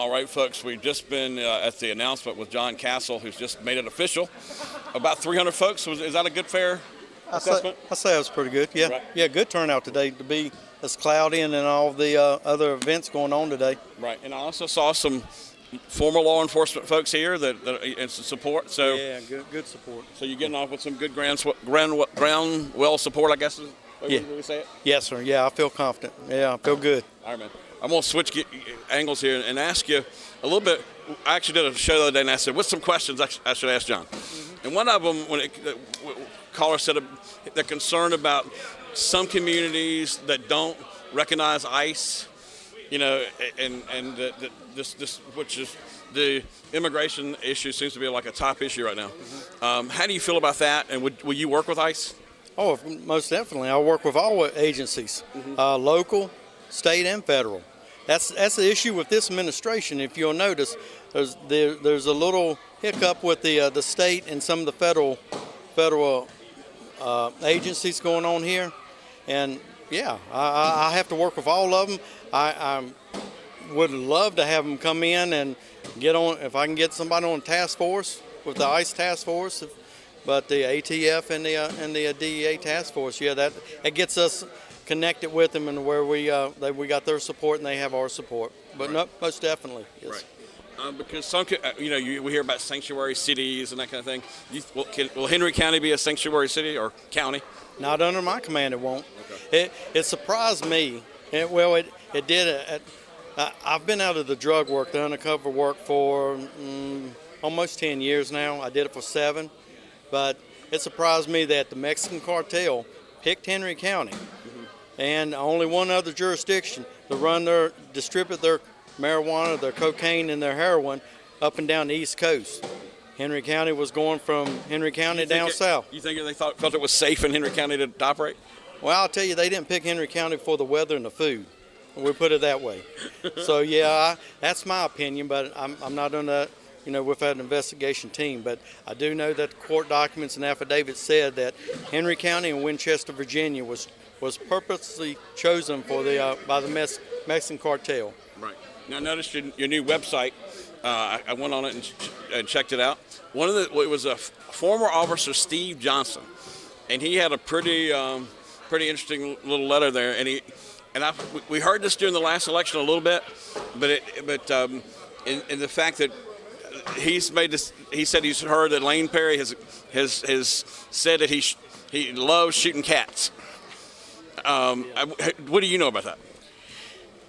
All right, folks, we've just been at the announcement with John Cassell, who's just made it official. About 300 folks. Is that a good, fair assessment? I say it was pretty good. Yeah, Right. yeah, good turnout today to be as cloudy and all the other events going on today. Right, and I also saw some former law enforcement folks here that and some support. So Yeah, good support. So you're getting off with some good ground support, I guess. Yeah. Would we say it? Yes, sir. Yeah, I feel confident. Yeah, I feel good. All right, man. I'm going to switch angles here and ask you a little bit. I actually did a show the other day, and I said, what's some questions I should ask John? Mm-hmm. And one of them, when caller said they're concerned about some communities that don't recognize ICE, and this which is the immigration issue seems to be like a top issue right now. Mm-hmm. How do you feel about that? And will you work with ICE? Oh, most definitely. I work with all agencies, local, state, and federal. That's the issue with this administration. If you'll notice, there's a little hiccup with the state and some of the federal agencies going on here, and yeah, I have to work with all of them. I would love to have them come in and get on. If I can get somebody on task force with the ICE task force, but the ATF and the DEA task force, yeah, that gets us connected with them and where we got their support and they have our support. But right. No, most definitely, yes. Right. Because some, we hear about sanctuary cities and that kind of thing. Will Henry County be a sanctuary city or county? Not under my command, it won't. Okay. It surprised me. It did. I've been out of the drug work, the undercover work for almost 10 years now. I did it for 7, but it surprised me that the Mexican cartel picked Henry County. And only one other jurisdiction to distribute their marijuana, their cocaine, and their heroin up and down the East Coast. Henry County was going from Henry County down south. You think they felt it was safe in Henry County to operate? Well, I'll tell you, they didn't pick Henry County for the weather and the food. We'll put it that way. So yeah, that's my opinion, but I'm not on that. We've had an investigation team, but I do know that the court documents and affidavits said that Henry County and Winchester, Virginia was purposely chosen by the Mexican cartel. Right. Now, I noticed your new website. I went on it and checked it out. It was a former officer, Steve Johnson, and he had a pretty interesting little letter there. And we heard this during the last election a little bit, but in the fact that he's made this, he said he's heard that Lane Perry has said that he loves shooting cats. What do you know about that?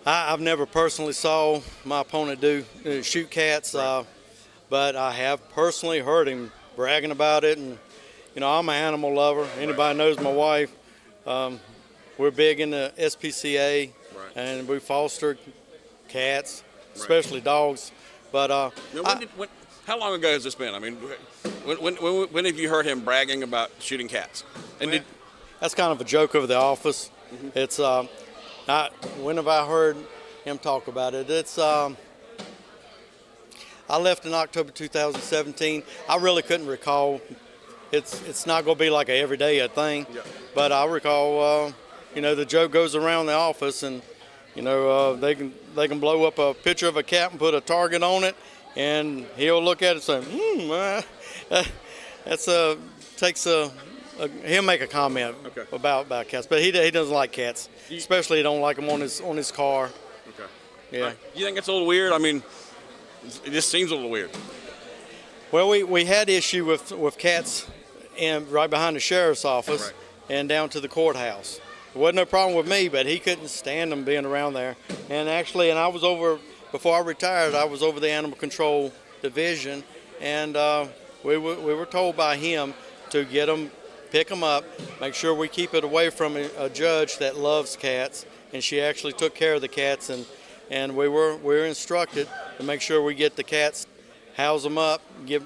I've never personally saw my opponent shoot cats, right. But I have personally heard him bragging about it. And I'm an animal lover. Anybody knows my wife. We're big in the SPCA, right. And we foster cats, especially dogs. But how long ago has this been? I mean, when have you heard him bragging about shooting cats? And that's kind of a joke over the office. Mm-hmm. It's when have I heard him talk about it? It's I left in October 2017. I really couldn't recall. It's not going to be like an everyday thing. Yeah. But I recall, the joke goes around the office, and they can blow up a picture of a cat and put a target on it, and he'll look at it and say, he'll make a comment about cats, but he doesn't like cats, especially he don't like them on his car. Okay. Yeah. You think it's a little weird? I mean, it just seems a little weird. Well, we had issue with cats right behind the sheriff's office, right. And down to the courthouse. It wasn't no problem with me, but he couldn't stand them being around there. And I was over, before I retired, I was over the animal control division, and we were told by him to get them, pick them up, make sure we keep it away from a judge that loves cats, and she actually took care of the cats, and we were instructed to make sure we get the cats, house them up, get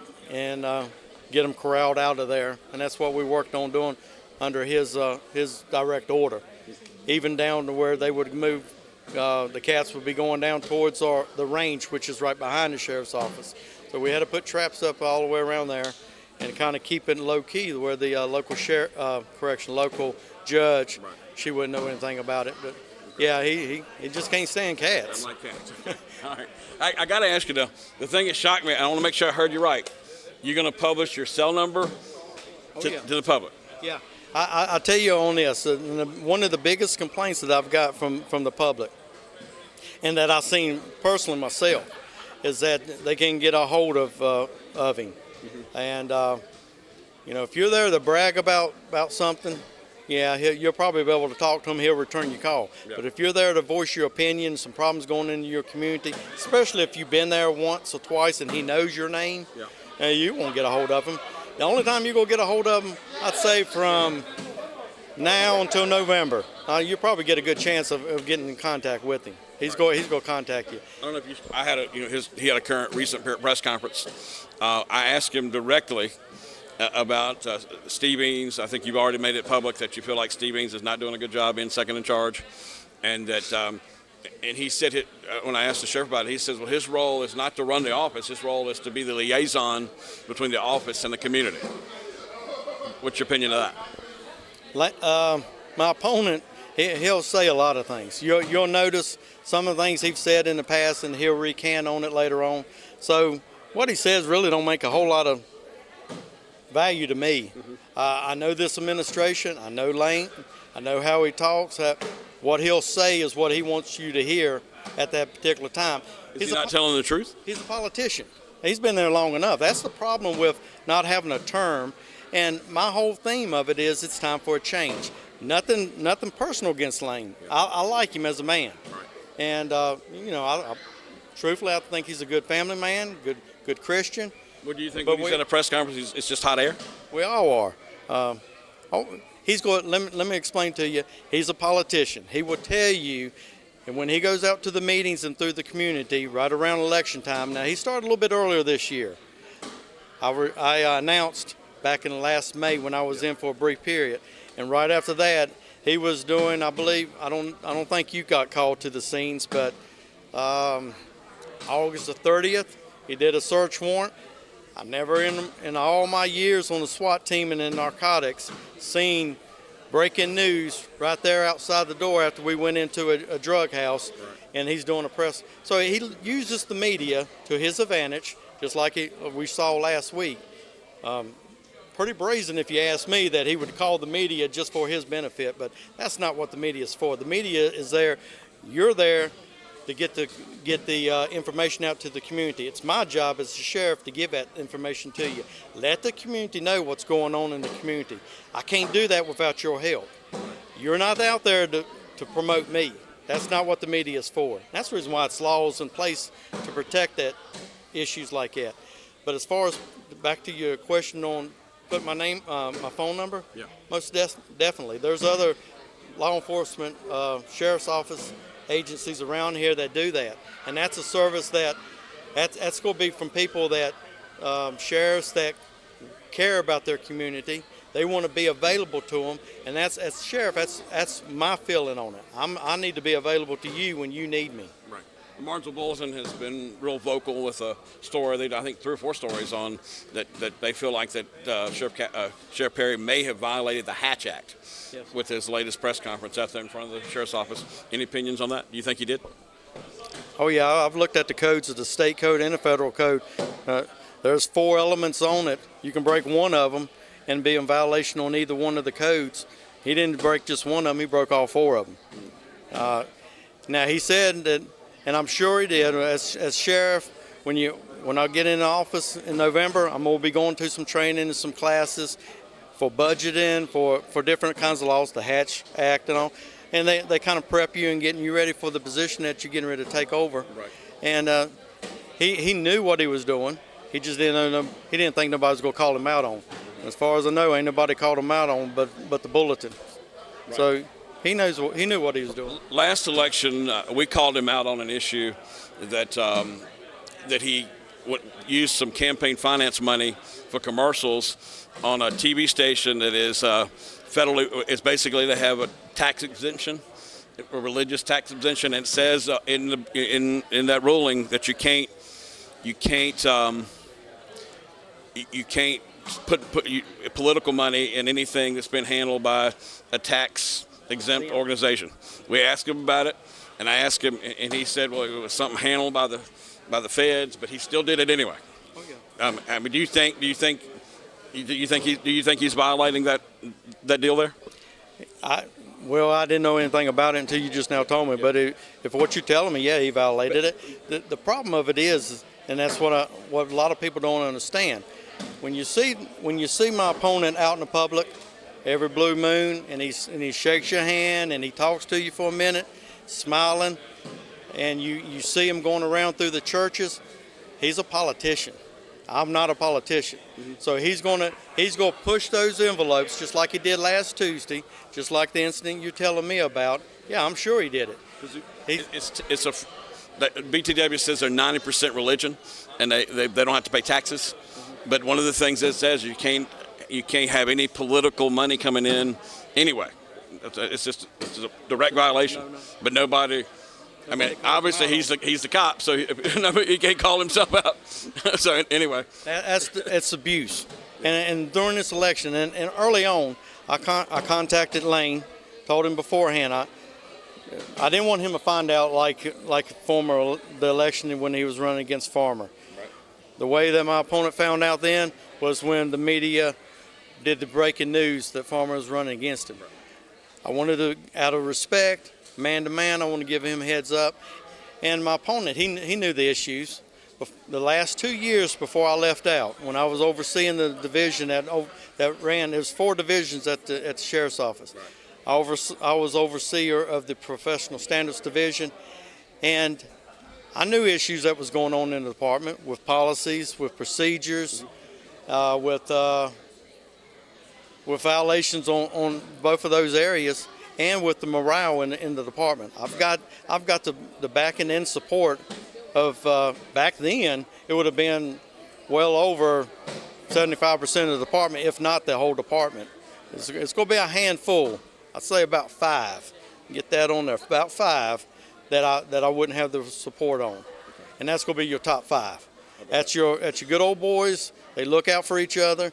them corralled out of there, and that's what we worked on doing under his direct order, even down to where they would move. The cats would be going down towards the range, which is right behind the sheriff's office. So we had to put traps up all the way around there and kind of keep it low key, where the local judge, she wouldn't know anything about it. But Yeah, he just can't stand cats. I'm like that. All right. I got to ask you, though, the thing that shocked me, I want to make sure I heard you right. You're going to publish your cell number to the public. Yeah. I tell you on this, one of the biggest complaints that I've got from the public, and that I've seen personally myself, is that they can't get a hold of him. Mm-hmm. And, if you're there to brag about something, yeah, you'll probably be able to talk to him. He'll return your call. Yep. But if you're there to voice your opinion, some problems going into your community, especially if you've been there once or twice and he knows your name, you won't get a hold of him. The only time you're going to get a hold of him, I'd say from now until November, you'll probably get a good chance of getting in contact with him. He's going to contact you. I don't know if he had a recent press conference. I asked him directly about Steve Eanes. I think you've already made it public that you feel like Steve Eanes is not doing a good job being second in charge, and that and he said when I asked the sheriff about it, he says, well, his role is not to run the office. His role is to be the liaison between the office and the community. What's your opinion of that? My opponent, he'll say a lot of things. You'll notice some of the things he's said in the past, and he'll recant on it later on. So what he says really don't make a whole lot of value to me. Mm-hmm. I know this administration. I know Lane. I know how he talks. What he'll say is what he wants you to hear at that particular time. Is he not telling the truth? He's a politician. He's been there long enough. That's the problem with not having a term. And my whole theme of it is it's time for a change. Nothing personal against Lane. Yeah. I like him as a man. Right. And, truthfully, I think he's a good family man, good Christian. What do you think when he's at a press conference? It's just hot air? We all are. Let me explain to you. He's a politician. He will tell you, and when he goes out to the meetings and through the community right around election time, now he started a little bit earlier this year. I announced back in last May when I was in for a brief period, and right after that he was doing, I believe, I don't think you got called to the scenes, but August the 30th he did a search warrant. I never in all my years on the SWAT team and in narcotics seen breaking news right there outside the door after we went into a drug house. Right. And he's doing a press. So he uses the media to his advantage, just like we saw last week. Pretty brazen, if you ask me, that he would call the media just for his benefit, but that's not what the media is for. The media is there. You're there to get the information out to the community. It's my job as a sheriff to give that information to you. Let the community know what's going on in the community. I can't do that without your help. You're not out there to promote me. That's not what the media is for. That's the reason why it's laws in place to protect that issues like that. But as far as back to your question on put my name, my phone number, yeah, most definitely. There's other law enforcement, sheriff's office agencies around here that do that, and that's a service that's going to be from people that sheriffs that care about their community. They want to be available to them, and that's as sheriff. That's my feeling on it. I need to be available to you when you need me. Right. The Martinsville Bulletin has been real vocal with a story. I think 3 or 4 stories on that they feel like that Sheriff Perry may have violated the Hatch Act. Yes. With his latest press conference out there in front of the sheriff's office. Any opinions on that? Do you think he did? Oh yeah, I've looked at the codes of the state code and the federal code. There's 4 elements on it. You can break one of them and be in violation on either one of the codes. He didn't break just one of them, he broke all 4 of them. Now he said that, and I'm sure he did, as sheriff, when I get in the office in November, I'm going to be going to some training and some classes for budgeting, for different kinds of laws, the Hatch Act and all. And they kind of prep you and getting you ready for the position that you're getting ready to take over. Right. And he knew what he was doing. He just didn't think nobody was going to call him out on. As far as I know, ain't nobody called him out on but the bulletin. Right. So he knew what he was doing. Last election, we called him out on an issue that he used some campaign finance money for commercials on a TV station that is federally. It's basically they have a tax exemption, a religious tax exemption, and it says in that ruling that you can't put political money in anything that's been handled by a tax exempt organization. We asked him about it, and I asked him, and he said, well, it was something handled by the feds, but he still did it anyway. Oh yeah. I mean, do you think he's violating that deal there? Well, I didn't know anything about it until you just now told me. But if what you're telling me, yeah, he violated it. The problem of it is, and that's what a lot of people don't understand. When you see my opponent out in the public every blue moon, and he shakes your hand and he talks to you for a minute, smiling, and you see him going around through the churches, he's a politician. I'm not a politician. Mm-hmm. So he's gonna push those envelopes just like he did last Tuesday, just like the incident you're telling me about. Yeah, I'm sure he did it. BTW says they're 90% religion, and they don't have to pay taxes. Mm-hmm. But one of the things it says you can't have any political money coming in anyway. It's a direct violation. No. But nobody. I mean, obviously he's the cop, so he can't call himself out. So anyway, it's abuse. And during this election, and early on, I contacted Lane, told him beforehand. I didn't want him to find out like the election when he was running against Farmer. Right. The way that my opponent found out then was when the media did the breaking news that Farmer was running against him. Right. I wanted to, out of respect, man to man, I want to give him a heads up. And my opponent, he knew the issues. The last 2 years before I left out, when I was overseeing the division that ran, there was 4 divisions at the sheriff's office. Right. I was overseer of the professional standards division, and I knew issues that was going on in the department with policies, with procedures, with violations on both of those areas, and with the morale in the department. I've got the backing and support of back then. It would have been well over 75% of the department, if not the whole department. It's going to be a handful. I'd say about 5. Get that on there. About 5 that I wouldn't have the support on, and that's going to be your top 5. That's your good old boys. They look out for each other.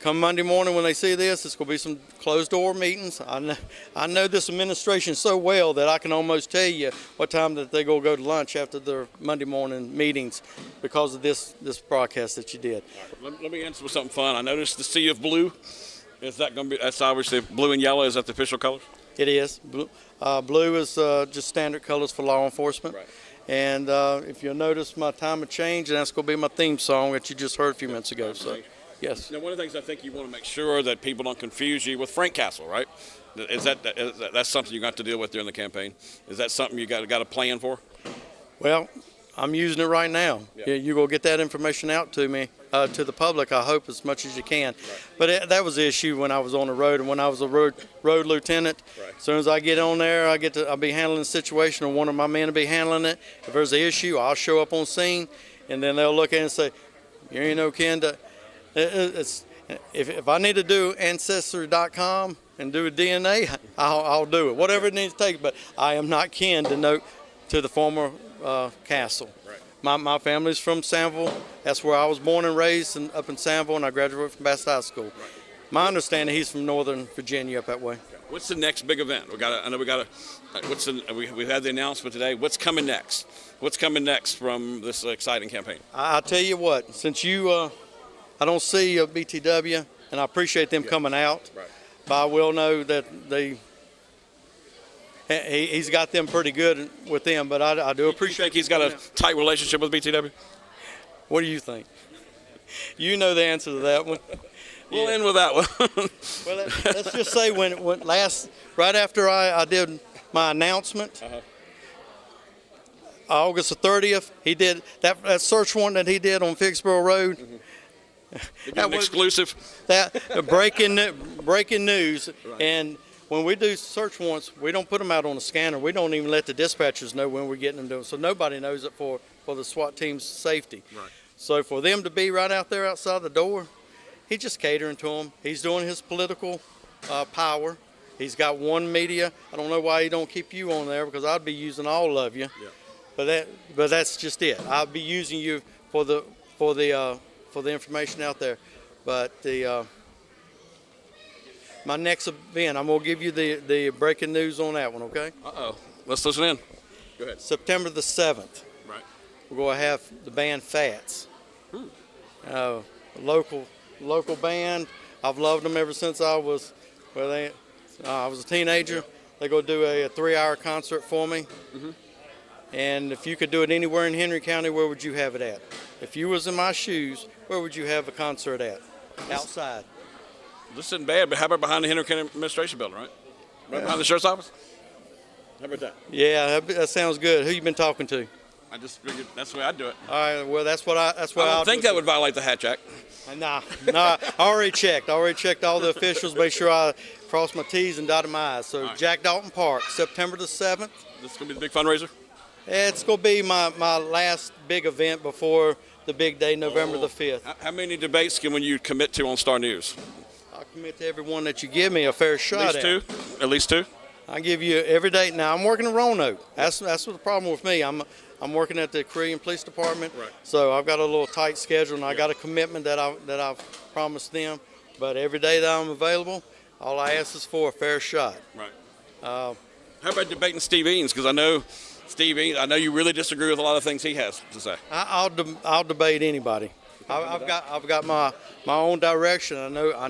Come Monday morning when they see this, it's going to be some closed-door meetings. I know this administration so well that I can almost tell you what time that they're going to go to lunch after their Monday morning meetings because of this broadcast that you did. Right. Let me answer with something fun. I noticed the sea of blue. Is that going to be? That's obviously blue and yellow. Is that the official colors? It is. Blue is just standard colors for law enforcement. Right. And if you'll notice my time of change, and that's going to be my theme song that you just heard a few minutes ago. So. Yes. Now, one of the things I think you want to make sure that people don't confuse you with Frank Cassell, right? That's something you got to deal with during the campaign? Is that something you got a plan for? Well, I'm using it right now. Yeah. You're going to get that information out to me, to the public, I hope, as much as you can. Right. But that was the issue when I was on the road, and when I was a road lieutenant. Right. As soon as I get on there, I'll be handling the situation, or one of my men will be handling it. If there's an issue, I'll show up on scene, and then they'll look at it and say, "You ain't no kin to." If I need to do Ancestry.com and do a DNA, I'll do it. Whatever it needs to take. But I am not kin to the former Cassell. Right. My family's from Samville. That's where I was born and raised, up in Samville, and I graduated from Bass High School. Right. My understanding, he's from Northern Virginia, up that way. What's the next big event? We had the announcement today. What's coming next? What's coming next from this exciting campaign? I'll tell you what. Since you. I don't see a BTW, and I appreciate them coming out. Right. But I will know that he's got them pretty good with them. But I do appreciate. He's got a tight relationship with BTW. What do you think? You know the answer to that one. We'll end with that one. Well, let's just say when right after I did my announcement. August the 30th, he did that search warrant that he did on Ficksboro Road. Mm-hmm. That was exclusive. That breaking news. Right. And when we do search warrants, we don't put them out on a scanner. We don't even let the dispatchers know when we're getting them done. So nobody knows it for the SWAT team's safety. Right. So for them to be right out there outside the door, he's just catering to them. He's doing his political power. He's got one media. I don't know why he don't keep you on there, because I'd be using all of you. Yeah. But that's just it. I'll be using you for the information out there. But my next event. I'm gonna give you the breaking news on that one. Okay. Let's listen in. Go ahead. September the 7th. Right. We're gonna have the band Fats. Local band. I've loved them ever since I was I was a teenager. They're gonna do a 3-hour concert for me. And if you could do it anywhere in Henry County, where would you have it at? If you was in my shoes, where would you have a concert at? Outside. This isn't bad, but how about behind the Henry County Administration Building, right? Right behind the sheriff's office? How about that? Yeah, that sounds good. Who you been talking to? I just figured that's the way I'd do it. All right. Well, that's what I don't think that would violate the Hatch Act. Nah. I already checked. all the officials, make sure I crossed my T's and dotted my I's. So right. Jack Dalton Park, September the 7th. This is going to be the big fundraiser? It's going to be my last big event before the big day, November the 5th. How many debates can you commit to on Star News? I'll commit to every one that you give me a fair shot at. At least two? I give you every day. Now, I'm working in Roanoke. That's what the problem with me. I'm working at the Korean Police Department, right. So I've got a little tight schedule, and I got a commitment that I've promised them. But every day that I'm available, all I ask is for a fair shot. Right. How about debating Steve Eanes? Because I know Steve Eanes, I know you really disagree with a lot of things he has to say. I'll debate anybody. I've got my own direction. I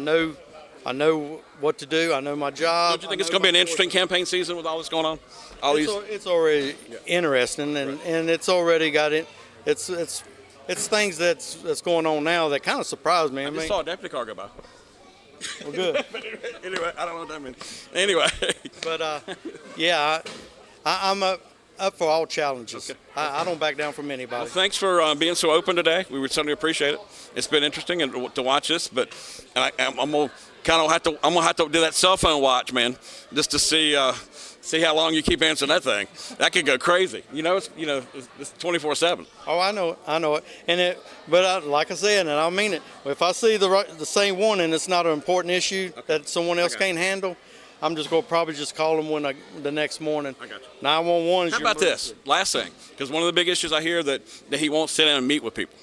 know what to do. I know my job. Don't you think it's going to be an interesting campaign season with all this going on? It's already interesting, and it's already got it. It's things that's going on now that kind of surprised me. I just saw a deputy car go by. Well, good. Anyway, I don't know what that means. Anyway. But yeah, I'm up for all challenges. Okay. I don't back down from anybody. Well, thanks for being so open today. We would certainly appreciate it. It's been interesting to watch this, but I'm gonna have to do that cell phone watch, man, just to see how long you keep answering that thing. That could go crazy. It's 24/7. Oh, I know it. But like I said, and I mean it. If I see the same one and it's not an important issue that someone else can't handle, I'm just going to probably just call them the next morning. I got you. 911 is How about this? Last thing, because one of the big issues I hear that he won't sit down and meet with people.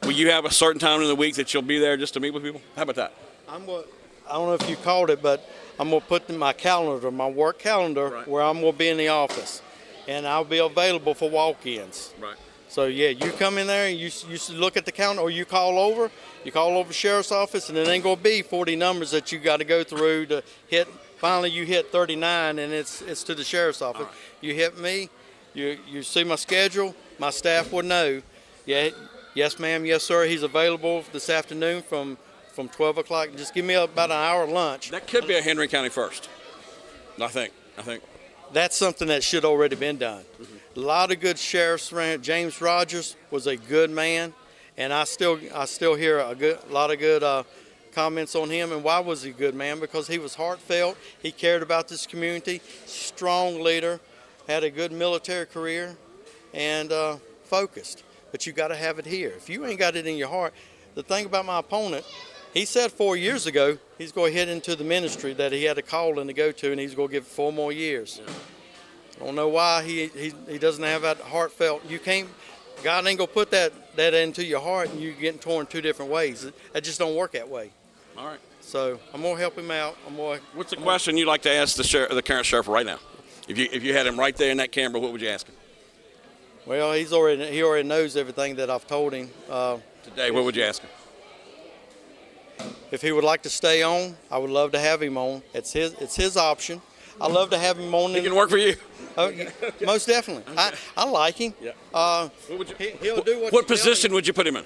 Will you have a certain time in the week that you'll be there just to meet with people? How about that? I don't know if you called it, but I'm going to put in my calendar, my work calendar, right, where I'm going to be in the office, and I'll be available for walk-ins. Right. So yeah, you come in there and you look at the calendar, or you call over the sheriff's office, and it ain't going to be 40 numbers that you got to go through to hit. Finally, you hit 39, and it's to the sheriff's office. Right. You hit me, you see my schedule, my staff will know. Yeah, yes, ma'am, yes, sir. He's available this afternoon from 12 o'clock. Just give me about an hour lunch. That could be a Henry County first. I think. That's something that should already been done. Mm-hmm. A lot of good sheriffs around. James Rogers was a good man, and I still hear a lot of good comments on him. And why was he a good man? Because he was heartfelt. He cared about this community. Strong leader. Had a good military career, and focused. But you got to have it here. If you ain't got it in your heart, the thing about my opponent, he said 4 years ago he's going to head into the ministry that he had a calling to go to, and he's going to give it 4 more years. Yeah. I don't know why he doesn't have that heartfelt. You can't. God ain't going to put that into your heart, and you're getting torn 2 different ways. That just don't work that way. All right. So I'm going to help him out. What's the question you'd like to ask the current sheriff right now? If you had him right there in that camera, what would you ask him? Well, he already knows everything that I've told him. Today, what would you ask him? If he would like to stay on, I would love to have him on. It's his option. I love to have him on. He can work for you. Most definitely. Okay. I like him. Yeah. He'll do what position would you put him in?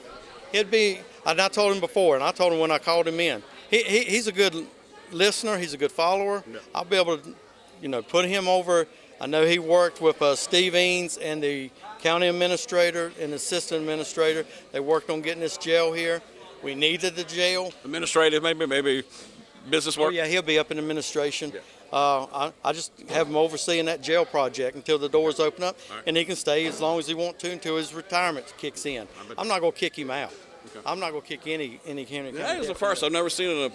He'd be. And I told him before, and I told him when I called him in. He's a good listener. He's a good follower. Yeah. I'll be able to, put him over. I know he worked with Steve Eanes and the county administrator and assistant administrator. They worked on getting this jail here. We needed the jail. Administrative, maybe business work? Oh, yeah, he'll be up in administration. Yeah. I just have him overseeing that jail project until the doors open up, right, and he can stay as long as he wants to until his retirement kicks in. I'm not going to kick him out. Okay. I'm not going to kick any Henry County. That is the first. I've never seen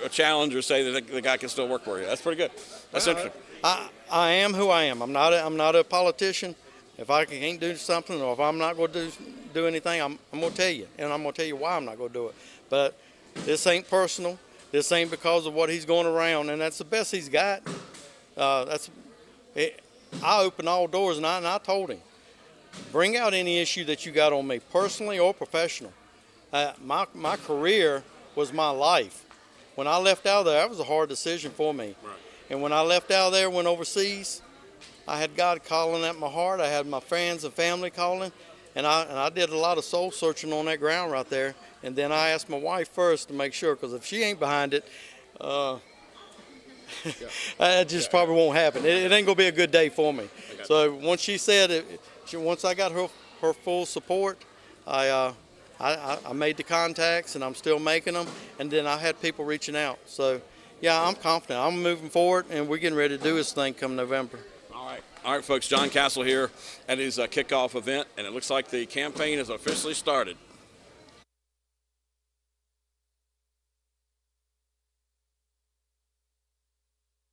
a challenger say that the guy can still work for you. That's pretty good. That's interesting. I am who I am. I'm not a politician. If I can't do something, or if I'm not going to do anything, I'm going to tell you, and I'm going to tell you why I'm not going to do it. But this ain't personal. This ain't because of what he's going around, and that's the best he's got. I opened all doors, and I told him, bring out any issue that you got on me, personally or professional. My career was my life. When I left out of there, that was a hard decision for me. Right. And when I left out of there, went overseas, I had God calling at my heart. I had my friends and family calling, and I did a lot of soul searching on that ground right there. And then I asked my wife first to make sure, because if she ain't behind it, it just probably won't happen. It ain't gonna be a good day for me. So once she said it, once I got her full support, I made the contacts, and I'm still making them. And then I had people reaching out. So yeah, I'm confident. I'm moving forward, and we're getting ready to do this thing come November. All right, folks. John Cassell here at his kickoff event, and it looks like the campaign has officially started.